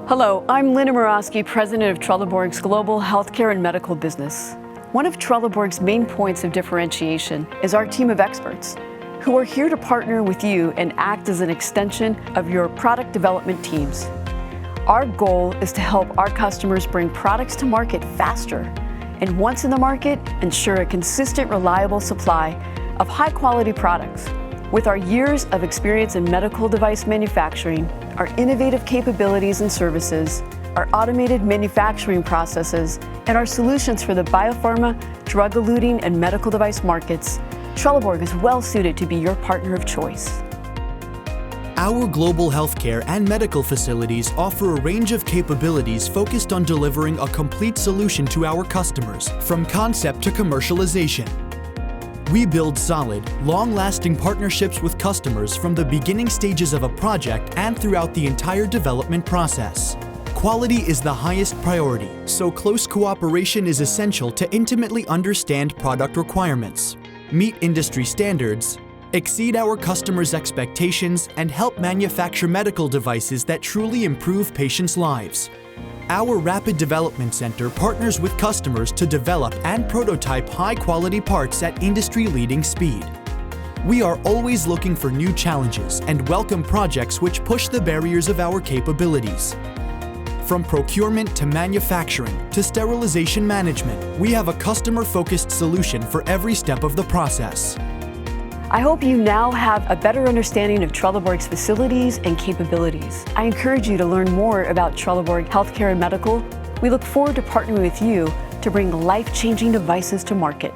Hello, I'm Linda Muroski, President of Trelleborg's Global Healthcare and Medical business. One of Trelleborg's main points of differentiation is our team of experts who are here to partner with you and act as an extension of your product development teams. Our goal is to help our customers bring products to market faster, and once in the market, ensure a consistent, reliable supply of high-quality products. With our years of experience in medical device manufacturing, our innovative capabilities and services, our automated manufacturing processes, and our solutions for the biopharma, drug-eluting, and medical device markets, Trelleborg is well suited to be your partner of choice. Our global healthcare and medical facilities offer a range of capabilities focused on delivering a complete solution to our customers, from concept to commercialization. We build solid, long-lasting partnerships with customers from the beginning stages of a project and throughout the entire development process. Quality is the highest priority, so close cooperation is essential to intimately understand product requirements, meet industry standards, exceed our customers' expectations, and help manufacture medical devices that truly improve patients' lives. Our Rapid Development Center partners with customers to develop and prototype high-quality parts at industry-leading speed. We are always looking for new challenges and welcome projects which push the barriers of our capabilities. From procurement to manufacturing to sterilization management, we have a customer-focused solution for every step of the process. I hope you now have a better understanding of Trelleborg's facilities and capabilities. I encourage you to learn more about Trelleborg Healthcare and Medical. We look forward to partnering with you to bring life-changing devices to market.